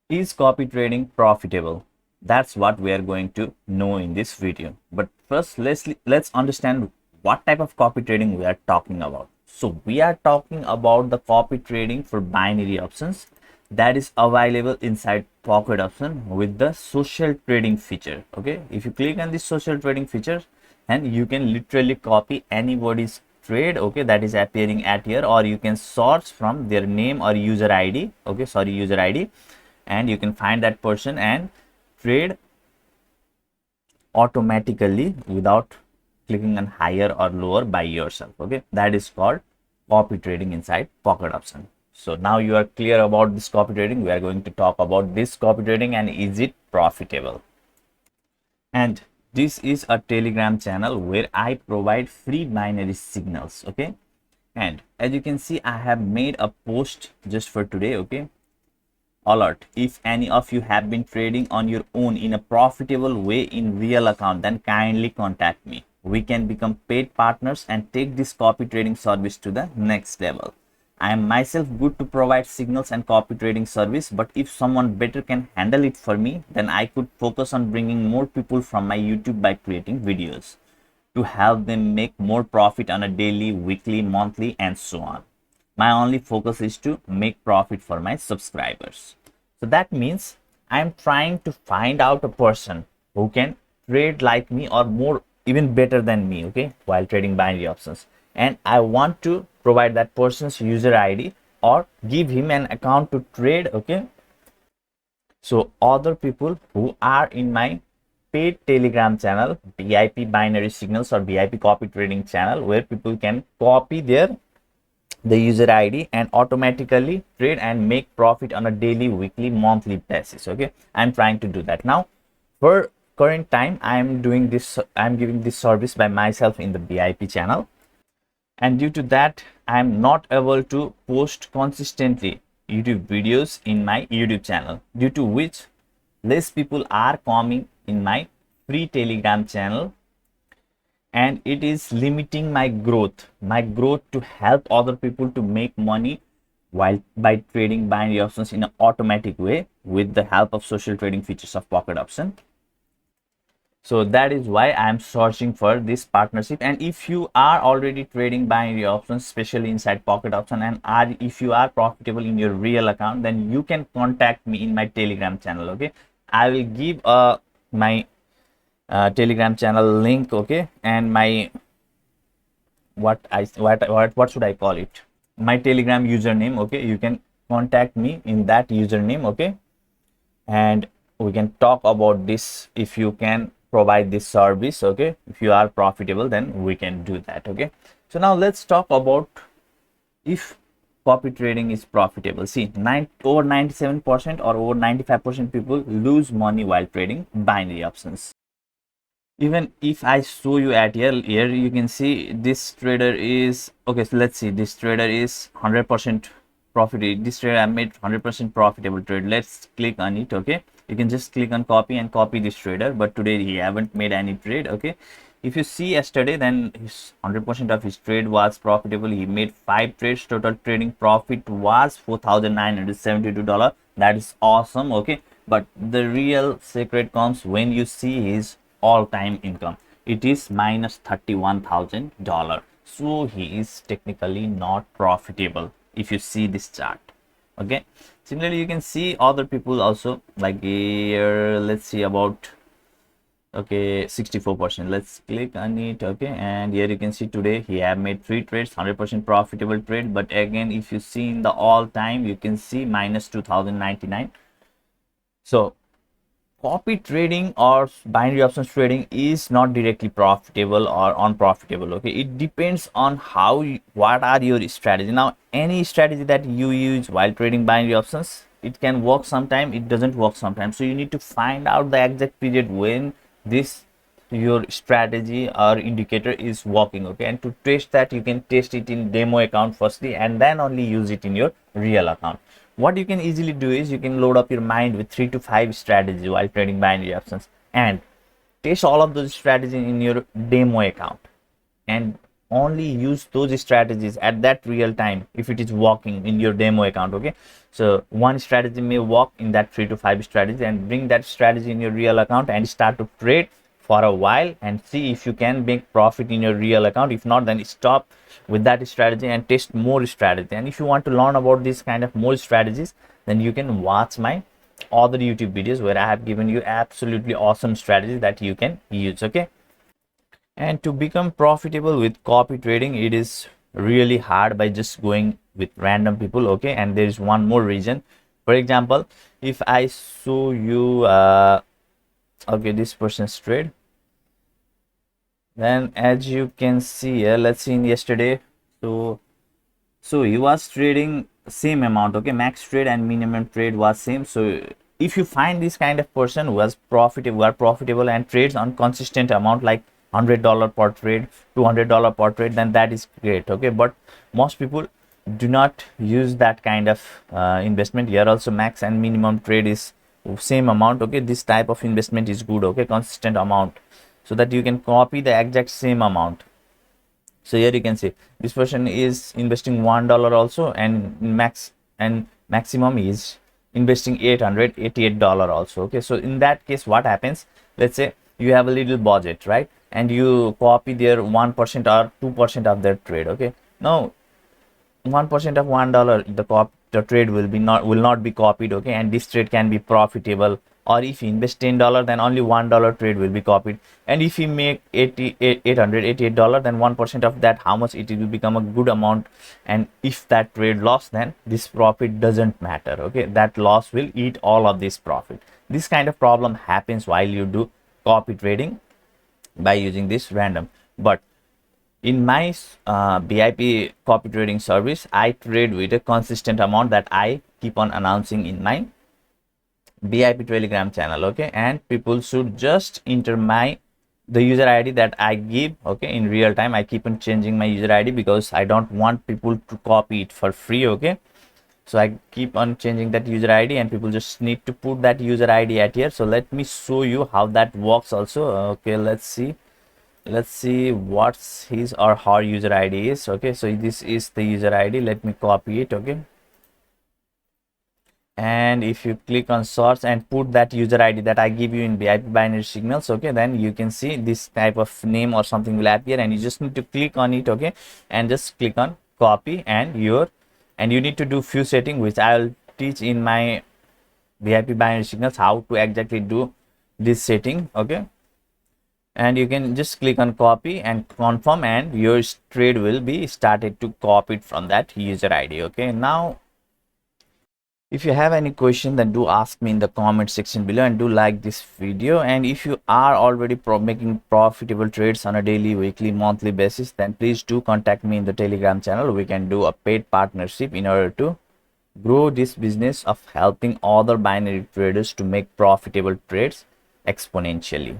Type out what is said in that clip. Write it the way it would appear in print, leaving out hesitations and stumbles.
Is copy trading profitable? That's what we are going to know in this video. But first, let's understand what type of copy trading we are talking about. So we are talking about the copy trading for binary options that is available inside pocket option with the social trading feature. Okay, if you click on this social trading feature, and you can literally copy anybody's trade, okay, that is appearing at here, or you can source from their name or user id, okay, sorry, user id, and you can find that person and trade automatically without clicking on higher or lower by yourself. Okay, that is called copy trading inside pocket option. So now you are clear about this copy trading. We are going to talk about this copy trading and is it profitable. And this is a Telegram channel where I provide free binary signals. Okay, and as you can see, I have made a post just for today. Okay, alert: if any of you have been trading on your own in a profitable way in real account, then kindly contact me. We can become paid partners and take this copy trading service to the next level. I am myself good to provide signals and copy trading service, but if someone better can handle it for me, then I could focus on bringing more people from my YouTube by creating videos to help them make more profit on a daily, weekly, monthly, and so on. My only focus is to make profit for my subscribers. So that means I'm trying to find out a person who can trade like me or more, even better than me, okay, while trading binary options. And I want to provide that person's user ID or give him an account to trade, okay. So other people who are in my paid Telegram channel, VIP binary signals or VIP copy trading channel, where people can copy the user ID and automatically trade and make profit on a daily, weekly, monthly basis. Okay, I'm trying to do that now. For current time, I'm doing this, I'm giving this service by myself in the VIP channel, and due to that I'm not able to post consistently YouTube videos in my YouTube channel, due to which less people are coming in my free Telegram channel, and it is limiting my growth to help other people to make money while by trading binary options in an automatic way with the help of social trading features of pocket option. So that is why I am searching for this partnership. And if you are already trading binary options, especially inside pocket option, and if you are profitable in your real account, then you can contact me in my Telegram channel. Okay, I will give my Telegram channel link, okay, and my what should I call it, my Telegram username. Okay, you can contact me in that username, okay, and we can talk about this. If you can provide this service, okay, if you are profitable, then we can do that. Okay, so now let's talk about if copy trading is profitable. See, over 97% or over 95% people lose money while trading binary options. Even if I show you at here you can see this trader is okay. So let's see, this trader is 100% profit. This trader I made 100% profitable trade. Let's click on it. Okay, you can just click on copy and copy this trader, but today he haven't made any trade. Okay, if you see yesterday, then his 100% of his trade was profitable. He made 5 trades. Total trading profit was $4,972. That is awesome. Okay, but the real secret comes when you see his all-time income. It is minus $31,000. So he is technically not profitable if you see this chart. Okay, similarly you can see other people also, like here, let's see about, okay, 64%. Let's click on it. Okay, and here you can see today he have made 3 trades, 100% profitable trade. But again, if you see in the all time, you can see minus 2099. So copy trading or binary options trading is not directly profitable or unprofitable. Okay, it depends on what are your strategy. Now any strategy that you use while trading binary options, it can work sometime, it doesn't work sometimes. So you need to find out the exact period when this your strategy or indicator is working. Okay, and to test that, you can test it in demo account firstly and then only use it in your real account. What you can easily do is you can load up your mind with 3 to 5 strategies while trading binary options and test all of those strategies in your demo account, and only use those strategies at that real time if it is working in your demo account. Okay, so one strategy may work in that 3 to 5 strategy, and bring that strategy in your real account and start to trade for a while and see if you can make profit in your real account. If not, then stop with that strategy and test more strategy. And if you want to learn about this kind of more strategies, then you can watch my other YouTube videos where I have given you absolutely awesome strategies that you can use. Okay, and to become profitable with copy trading, it is really hard by just going with random people. Okay, and there is one more reason. For example, if I show you okay, this person's trade, then as you can see here, let's see in yesterday. So he was trading same amount. Okay, max trade and minimum trade was same. So if you find this kind of person who was profitable, who are profitable and trades on consistent amount like $100 per trade, $200 per trade, then that is great. Okay, but most people do not use that kind of investment. Here also max and minimum trade is same amount. Okay, this type of investment is good. Okay, consistent amount, so that you can copy the exact same amount. So here you can see this person is investing $1 also, and maximum is investing $888 also. Okay, so in that case, what happens, let's say you have a little budget, right, and you copy their 1% or 2% of their trade. Okay, now 1% of $1, the trade will not be copied. Okay, and this trade can be profitable. Or if you invest $10, then only $1 trade will be copied. And if you make $888, then 1% of that, how much it will become a good amount. And if that trade lost, then this profit doesn't matter. Okay, that loss will eat all of this profit. This kind of problem happens while you do copy trading by using this random. But in my BIP copy trading service, I trade with a consistent amount that I keep on announcing in my BIP Telegram channel. Okay, and people should just enter the user ID that I give. Okay, in real time I keep on changing my user ID because I don't want people to copy it for free. Okay, so I keep on changing that user ID, and people just need to put that user ID at here. So let me show you how that works also. Okay, let's see what's his or her user ID is. Okay, so this is the user ID. Let me copy it. Okay, and if you click on source and put that user ID that I give you in BIP binary signals, okay, then you can see this type of name or something will appear, and you just need to click on it. Okay, and just click on copy, and you need to do few settings which I'll teach in my BIP binary signals how to exactly do this setting. Okay, and you can just click on copy and confirm, and your trade will be started to copy it from that user ID. Okay, now if you have any question, then do ask me in the comment section below, and do like this video. And if you are already making profitable trades on a daily, weekly, monthly basis, then please do contact me in the Telegram channel. We can do a paid partnership in order to grow this business of helping other binary traders to make profitable trades exponentially.